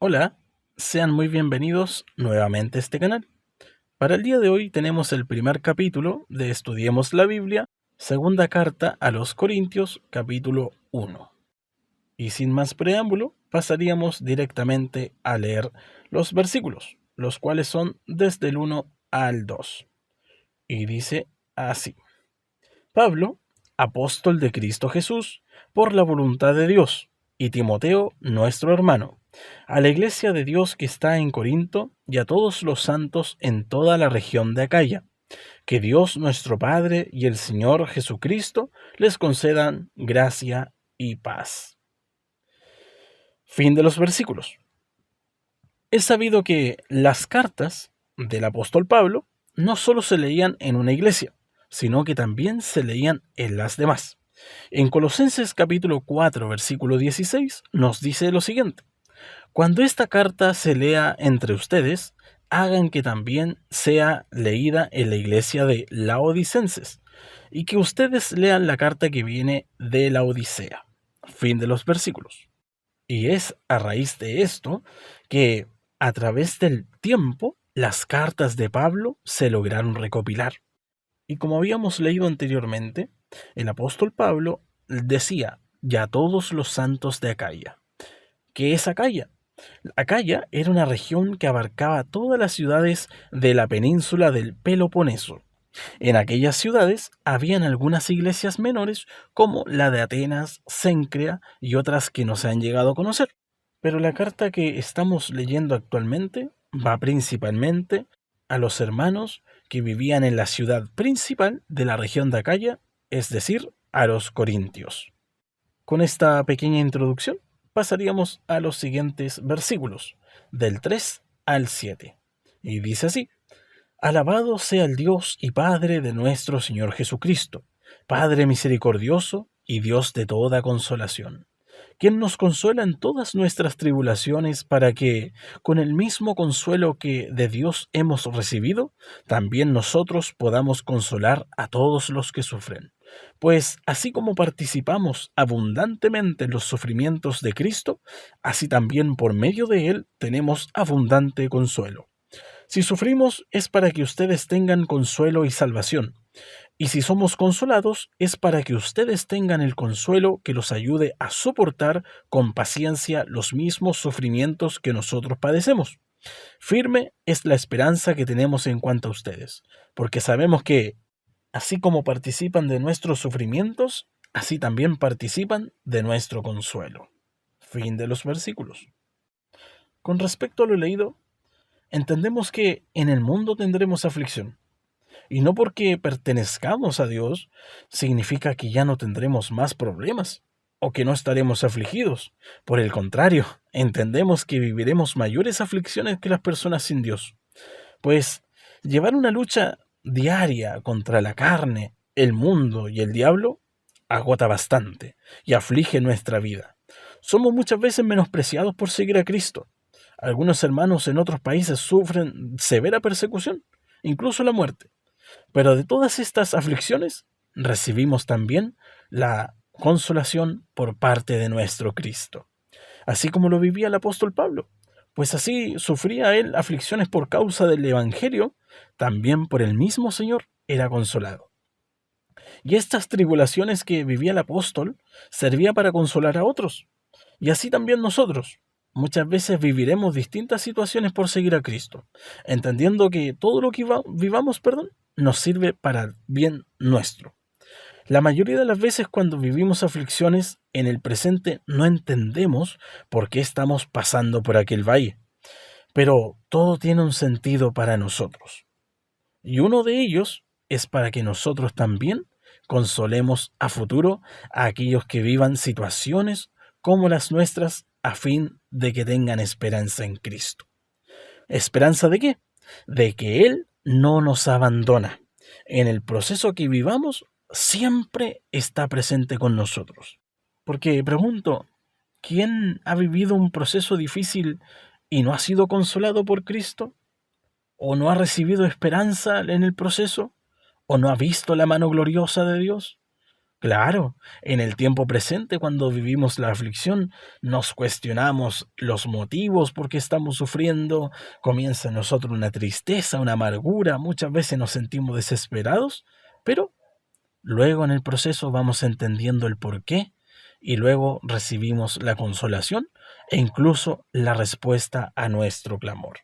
Hola, sean muy bienvenidos nuevamente a este canal. Para el día de hoy tenemos el primer capítulo de Estudiemos la Biblia, segunda carta a los Corintios, capítulo 1. Y sin más preámbulo, pasaríamos directamente a leer los versículos, los cuales son desde el 1 al 2. Y dice así: Pablo, apóstol de Cristo Jesús, por la voluntad de Dios, y Timoteo, nuestro hermano, a la iglesia de Dios que está en Corinto y a todos los santos en toda la región de Acaya, que Dios nuestro Padre y el Señor Jesucristo les concedan gracia y paz. Fin de los versículos. Es sabido que las cartas del apóstol Pablo no solo se leían en una iglesia, sino que también se leían en las demás. En Colosenses capítulo 4, versículo 16, nos dice lo siguiente: Cuando esta carta se lea entre ustedes, hagan que también sea leída en la iglesia de Laodicenses, y que ustedes lean la carta que viene de la Odisea. Fin de los versículos. Y es a raíz de esto que, a través del tiempo, las cartas de Pablo se lograron recopilar. Y como habíamos leído anteriormente, el apóstol Pablo decía ya todos los santos de Acaya. ¿Qué es Acaya? Acaya era una región que abarcaba todas las ciudades de la península del Peloponeso. En aquellas ciudades habían algunas iglesias menores como la de Atenas, Cencrea y otras que no se han llegado a conocer. Pero la carta que estamos leyendo actualmente va principalmente a los hermanos que vivían en la ciudad principal de la región de Acaya, es decir, a los corintios. Con esta pequeña introducción pasaríamos a los siguientes versículos, del 3 al 7. Y dice así: Alabado sea el Dios y Padre de nuestro Señor Jesucristo, Padre misericordioso y Dios de toda consolación, quien nos consuela en todas nuestras tribulaciones para que, con el mismo consuelo que de Dios hemos recibido, también nosotros podamos consolar a todos los que sufren. Pues así como participamos abundantemente en los sufrimientos de Cristo, así también por medio de Él tenemos abundante consuelo. Si sufrimos es para que ustedes tengan consuelo y salvación, y si somos consolados es para que ustedes tengan el consuelo que los ayude a soportar con paciencia los mismos sufrimientos que nosotros padecemos. Firme es la esperanza que tenemos en cuanto a ustedes, porque sabemos que, así como participan de nuestros sufrimientos, así también participan de nuestro consuelo. Fin de los versículos. Con respecto a lo leído, entendemos que en el mundo tendremos aflicción. Y no porque pertenezcamos a Dios significa que ya no tendremos más problemas o que no estaremos afligidos. Por el contrario, entendemos que viviremos mayores aflicciones que las personas sin Dios. Pues llevar una lucha diaria contra la carne, el mundo y el diablo agota bastante y aflige nuestra vida. Somos muchas veces menospreciados por seguir a Cristo. Algunos hermanos en otros países sufren severa persecución, incluso la muerte. Pero de todas estas aflicciones recibimos también la consolación por parte de nuestro Cristo, así como lo vivía el apóstol Pablo, pues así sufría él aflicciones por causa del Evangelio, también por el mismo Señor era consolado. Y estas tribulaciones que vivía el apóstol servía para consolar a otros, y así también nosotros. Muchas veces viviremos distintas situaciones por seguir a Cristo, entendiendo que todo lo que vivamos, nos sirve para el bien nuestro. La mayoría de las veces cuando vivimos aflicciones en el presente no entendemos por qué estamos pasando por aquel valle, pero todo tiene un sentido para nosotros. Y uno de ellos es para que nosotros también consolemos a futuro a aquellos que vivan situaciones como las nuestras a fin de que tengan esperanza en Cristo. ¿Esperanza de qué? De que Él no nos abandona. En el proceso que vivamos, siempre está presente con nosotros. Porque pregunto, ¿quién ha vivido un proceso difícil y no ha sido consolado por Cristo? ¿O no ha recibido esperanza en el proceso? ¿O no ha visto la mano gloriosa de Dios? Claro, en el tiempo presente, cuando vivimos la aflicción, nos cuestionamos los motivos por qué estamos sufriendo, comienza en nosotros una tristeza, una amargura, muchas veces nos sentimos desesperados, pero luego en el proceso vamos entendiendo el porqué y luego recibimos la consolación e incluso la respuesta a nuestro clamor.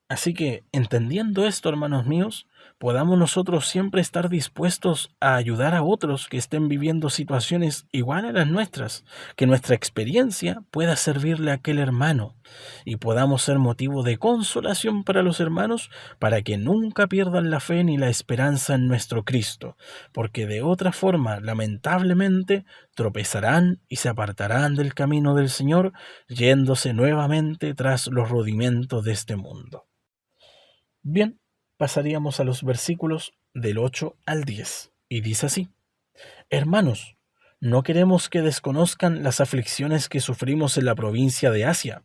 Así que, entendiendo esto, hermanos míos, podamos nosotros siempre estar dispuestos a ayudar a otros que estén viviendo situaciones iguales a las nuestras, que nuestra experiencia pueda servirle a aquel hermano y podamos ser motivo de consolación para los hermanos para que nunca pierdan la fe ni la esperanza en nuestro Cristo, porque de otra forma, lamentablemente, tropezarán y se apartarán del camino del Señor, yéndose nuevamente tras los rudimentos de este mundo. Bien, pasaríamos a los versículos del 8 al 10, y dice así: Hermanos, no queremos que desconozcan las aflicciones que sufrimos en la provincia de Asia.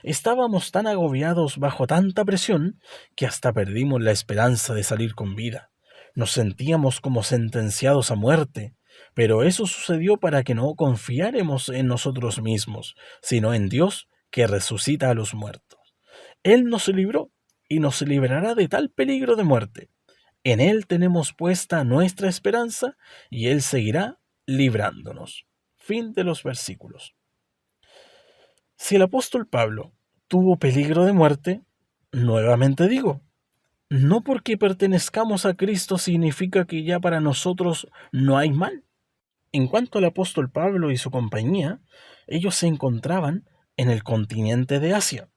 Estábamos tan agobiados bajo tanta presión que hasta perdimos la esperanza de salir con vida. Nos sentíamos como sentenciados a muerte, pero eso sucedió para que no confiáramos en nosotros mismos, sino en Dios que resucita a los muertos. Él nos libró y nos librará de tal peligro de muerte. En Él tenemos puesta nuestra esperanza y Él seguirá librándonos. Fin de los versículos. Si el apóstol Pablo tuvo peligro de muerte, nuevamente digo, no porque pertenezcamos a Cristo significa que ya para nosotros no hay mal. En cuanto al apóstol Pablo y su compañía, ellos se encontraban en el continente de Asia.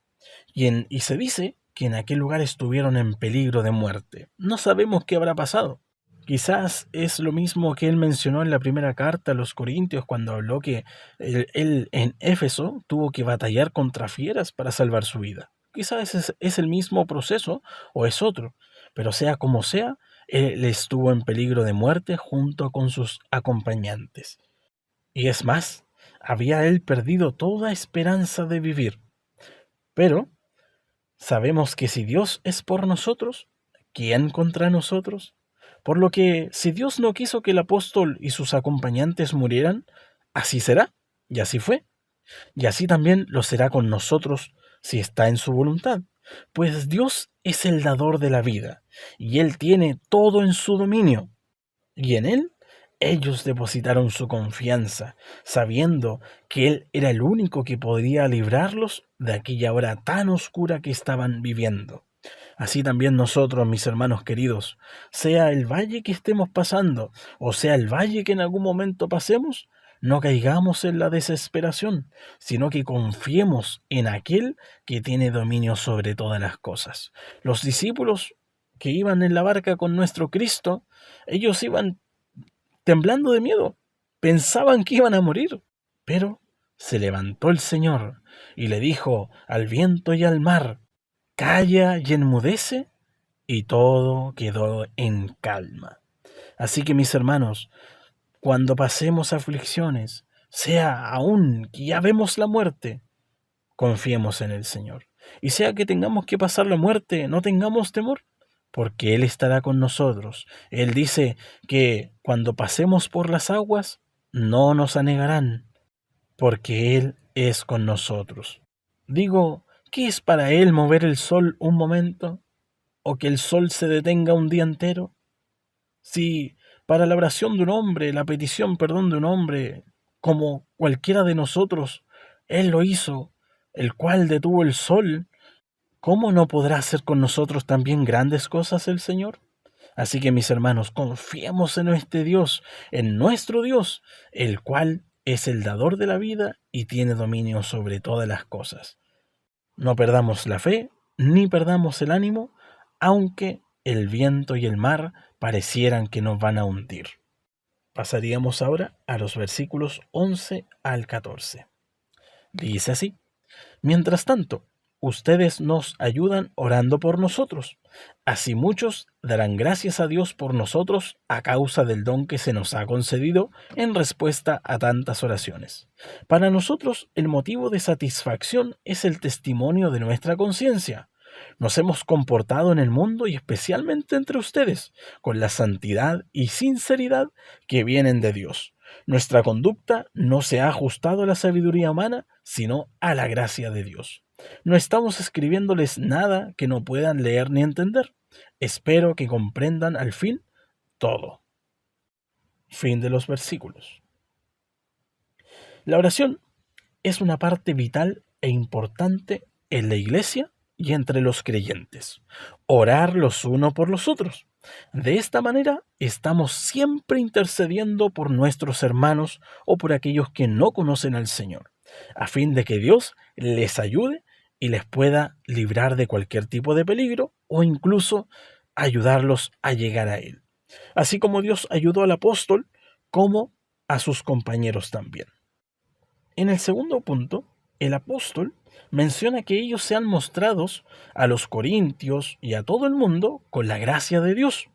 Y se dice que en aquel lugar estuvieron en peligro de muerte. No sabemos qué habrá pasado. Quizás es lo mismo que él mencionó en la primera carta a los Corintios cuando habló que él en Éfeso tuvo que batallar contra fieras para salvar su vida. Quizás es el mismo proceso o es otro, pero sea como sea, él estuvo en peligro de muerte junto con sus acompañantes. Y es más, había él perdido toda esperanza de vivir. Pero sabemos que si Dios es por nosotros, ¿quién contra nosotros? Por lo que, si Dios no quiso que el apóstol y sus acompañantes murieran, así será, y así fue, y así también lo será con nosotros si está en su voluntad, pues Dios es el dador de la vida, y Él tiene todo en su dominio, y en Él ellos depositaron su confianza, sabiendo que Él era el único que podría librarlos de aquella hora tan oscura que estaban viviendo. Así también nosotros, mis hermanos queridos, sea el valle que estemos pasando, o sea el valle que en algún momento pasemos, no caigamos en la desesperación, sino que confiemos en aquel que tiene dominio sobre todas las cosas. Los discípulos que iban en la barca con nuestro Cristo, ellos iban temblando de miedo, pensaban que iban a morir, pero se levantó el Señor y le dijo al viento y al mar: calla y enmudece, y todo quedó en calma. Así que mis hermanos, cuando pasemos aflicciones, sea aún que ya vemos la muerte, confiemos en el Señor. Y sea que tengamos que pasar la muerte, no tengamos temor, porque Él estará con nosotros. Él dice que cuando pasemos por las aguas, no nos anegarán, porque Él es con nosotros. Digo, ¿qué es para Él mover el sol un momento? ¿O que el sol se detenga un día entero? Si para la oración de un hombre, la petición, perdón, de un hombre, como cualquiera de nosotros, Él lo hizo, el cual detuvo el sol, ¿cómo no podrá hacer con nosotros también grandes cosas el Señor? Así que mis hermanos, confiemos en este Dios, en nuestro Dios, el cual es el dador de la vida y tiene dominio sobre todas las cosas. No perdamos la fe, ni perdamos el ánimo, aunque el viento y el mar parecieran que nos van a hundir. Pasaríamos ahora a los versículos 11 al 14. Dice así: Mientras tanto, ustedes nos ayudan orando por nosotros. Así muchos darán gracias a Dios por nosotros a causa del don que se nos ha concedido en respuesta a tantas oraciones. Para nosotros, el motivo de satisfacción es el testimonio de nuestra conciencia, Nos hemos comportado en el mundo y especialmente entre ustedes, con la santidad y sinceridad que vienen de Dios. Nuestra conducta no se ha ajustado a la sabiduría humana, sino a la gracia de Dios. No estamos escribiéndoles nada que no puedan leer ni entender. Espero que comprendan al fin todo. Fin de los versículos. La oración es una parte vital e importante en la iglesia y entre los creyentes. Orar los unos por los otros. De esta manera estamos siempre intercediendo por nuestros hermanos o por aquellos que no conocen al Señor, a fin de que Dios les ayude y les pueda librar de cualquier tipo de peligro o incluso ayudarlos a llegar a Él. Así como Dios ayudó al apóstol, como a sus compañeros también. En el segundo punto, el apóstol menciona que ellos sean mostrados a los corintios y a todo el mundo con la gracia de Dios,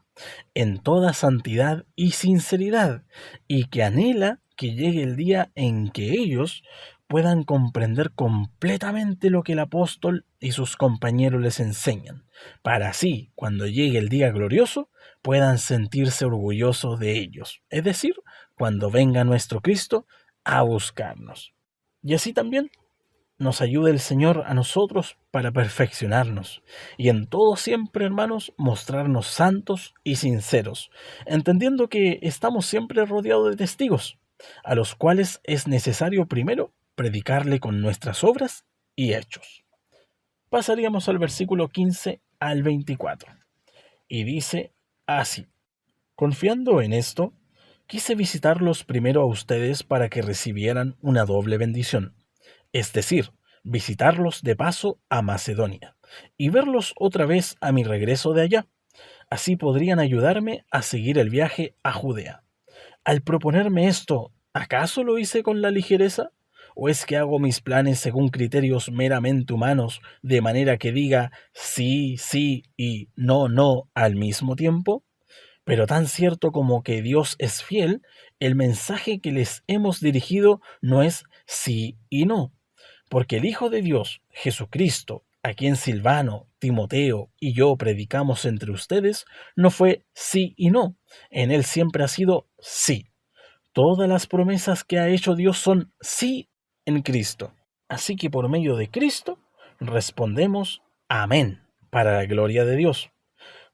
en toda santidad y sinceridad, y que anhela que llegue el día en que ellos puedan comprender completamente lo que el apóstol y sus compañeros les enseñan, para así, cuando llegue el día glorioso, puedan sentirse orgullosos de ellos, es decir, cuando venga nuestro Cristo a buscarnos. Y así también nos ayude el Señor a nosotros para perfeccionarnos y en todo siempre, hermanos, mostrarnos santos y sinceros, entendiendo que estamos siempre rodeados de testigos, a los cuales es necesario primero predicarle con nuestras obras y hechos. Pasaríamos al versículo 15 al 24, y dice así: confiando en esto, quise visitarlos primero a ustedes para que recibieran una doble bendición, es decir, visitarlos de paso a Macedonia y verlos otra vez a mi regreso de allá. Así podrían ayudarme a seguir el viaje a Judea. Al proponerme esto, ¿acaso lo hice con la ligereza? ¿O es que hago mis planes según criterios meramente humanos, de manera que diga sí, sí y no, no al mismo tiempo? Pero tan cierto como que Dios es fiel, el mensaje que les hemos dirigido no es sí y no, porque el Hijo de Dios, Jesucristo, a quien Silvano, Timoteo y yo predicamos entre ustedes, no fue sí y no, en él siempre ha sido sí. Todas las promesas que ha hecho Dios son sí en Cristo. Así que por medio de Cristo respondemos amén para la gloria de Dios.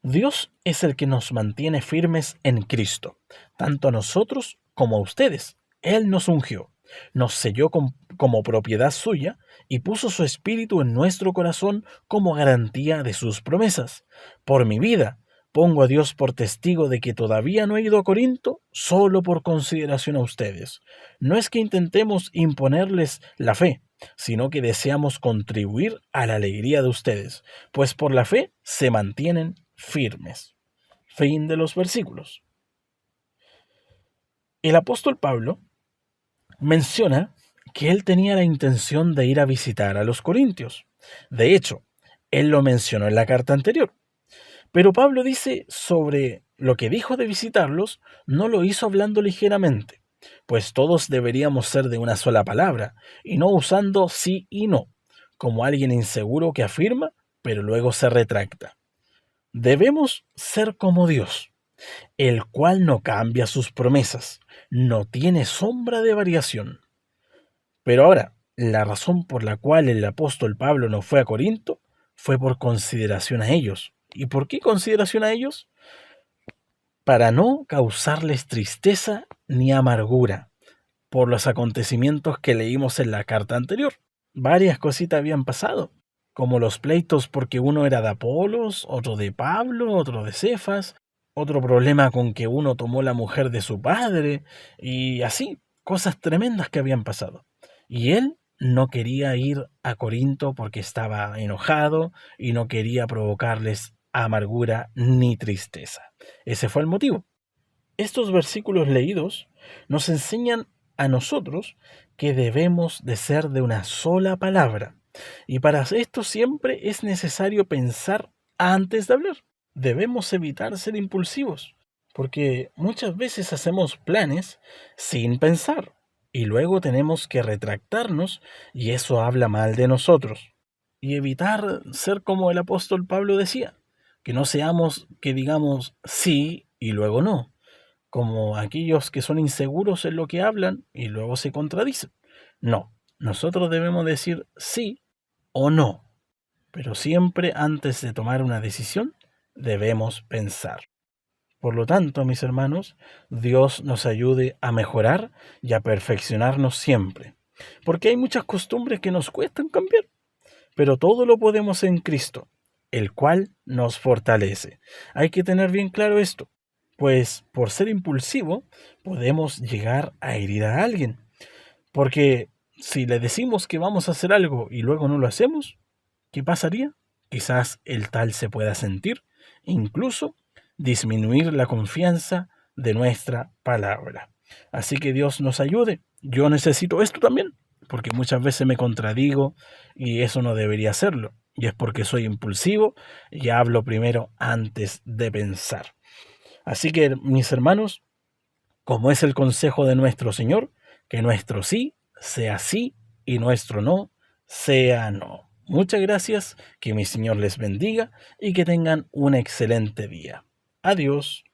Dios es el que nos mantiene firmes en Cristo, tanto a nosotros como a ustedes. Él nos ungió, nos selló como propiedad suya y puso su espíritu en nuestro corazón como garantía de sus promesas. Por mi vida, pongo a Dios por testigo de que todavía no he ido a Corinto solo por consideración a ustedes. No es que intentemos imponerles la fe, sino que deseamos contribuir a la alegría de ustedes, pues por la fe se mantienen firmes. Fin de los versículos. El apóstol Pablo menciona que él tenía la intención de ir a visitar a los corintios. De hecho, él lo mencionó en la carta anterior. Pero Pablo dice sobre lo que dijo de visitarlos, no lo hizo hablando ligeramente, pues todos deberíamos ser de una sola palabra, y no usando sí y no, como alguien inseguro que afirma, pero luego se retracta. Debemos ser como Dios, el cual no cambia sus promesas, no tiene sombra de variación. Pero ahora, la razón por la cual el apóstol Pablo no fue a Corinto fue por consideración a ellos. ¿Y por qué consideración a ellos? Para no causarles tristeza ni amargura por los acontecimientos que leímos en la carta anterior. Varias cositas habían pasado, como los pleitos porque uno era de Apolos, otro de Pablo, otro de Cefas, otro problema con que uno tomó la mujer de su padre, y así, cosas tremendas que habían pasado. Y él no quería ir a Corinto porque estaba enojado y no quería provocarles amargura ni tristeza. Ese fue el motivo. Estos versículos leídos nos enseñan a nosotros que debemos de ser de una sola palabra. Y para esto siempre es necesario pensar antes de hablar. Debemos evitar ser impulsivos, porque muchas veces hacemos planes sin pensar y luego tenemos que retractarnos y eso habla mal de nosotros. y evitar ser como el apóstol Pablo decía, que no seamos que digamos sí y luego no, como aquellos que son inseguros en lo que hablan y luego se contradicen. No, nosotros debemos decir sí o no, pero siempre antes de tomar una decisión debemos pensar. Por lo tanto, mis hermanos, Dios nos ayude a mejorar y a perfeccionarnos siempre, porque hay muchas costumbres que nos cuestan cambiar, pero todo lo podemos en Cristo, el cual nos fortalece. Hay que tener bien claro esto, pues por ser impulsivo podemos llegar a herir a alguien, porque si le decimos que vamos a hacer algo y luego no lo hacemos, ¿qué pasaría? Quizás el tal se pueda sentir, incluso disminuir la confianza de nuestra palabra. Así que Dios nos ayude. Yo necesito esto también, porque muchas veces me contradigo y eso no debería hacerlo. Y es porque soy impulsivo y hablo primero antes de pensar. Así que, mis hermanos, como es el consejo de nuestro Señor, que nuestro sí y nuestro no sea no. Muchas gracias, que mi Señor les bendiga y que tengan un excelente día. Adiós.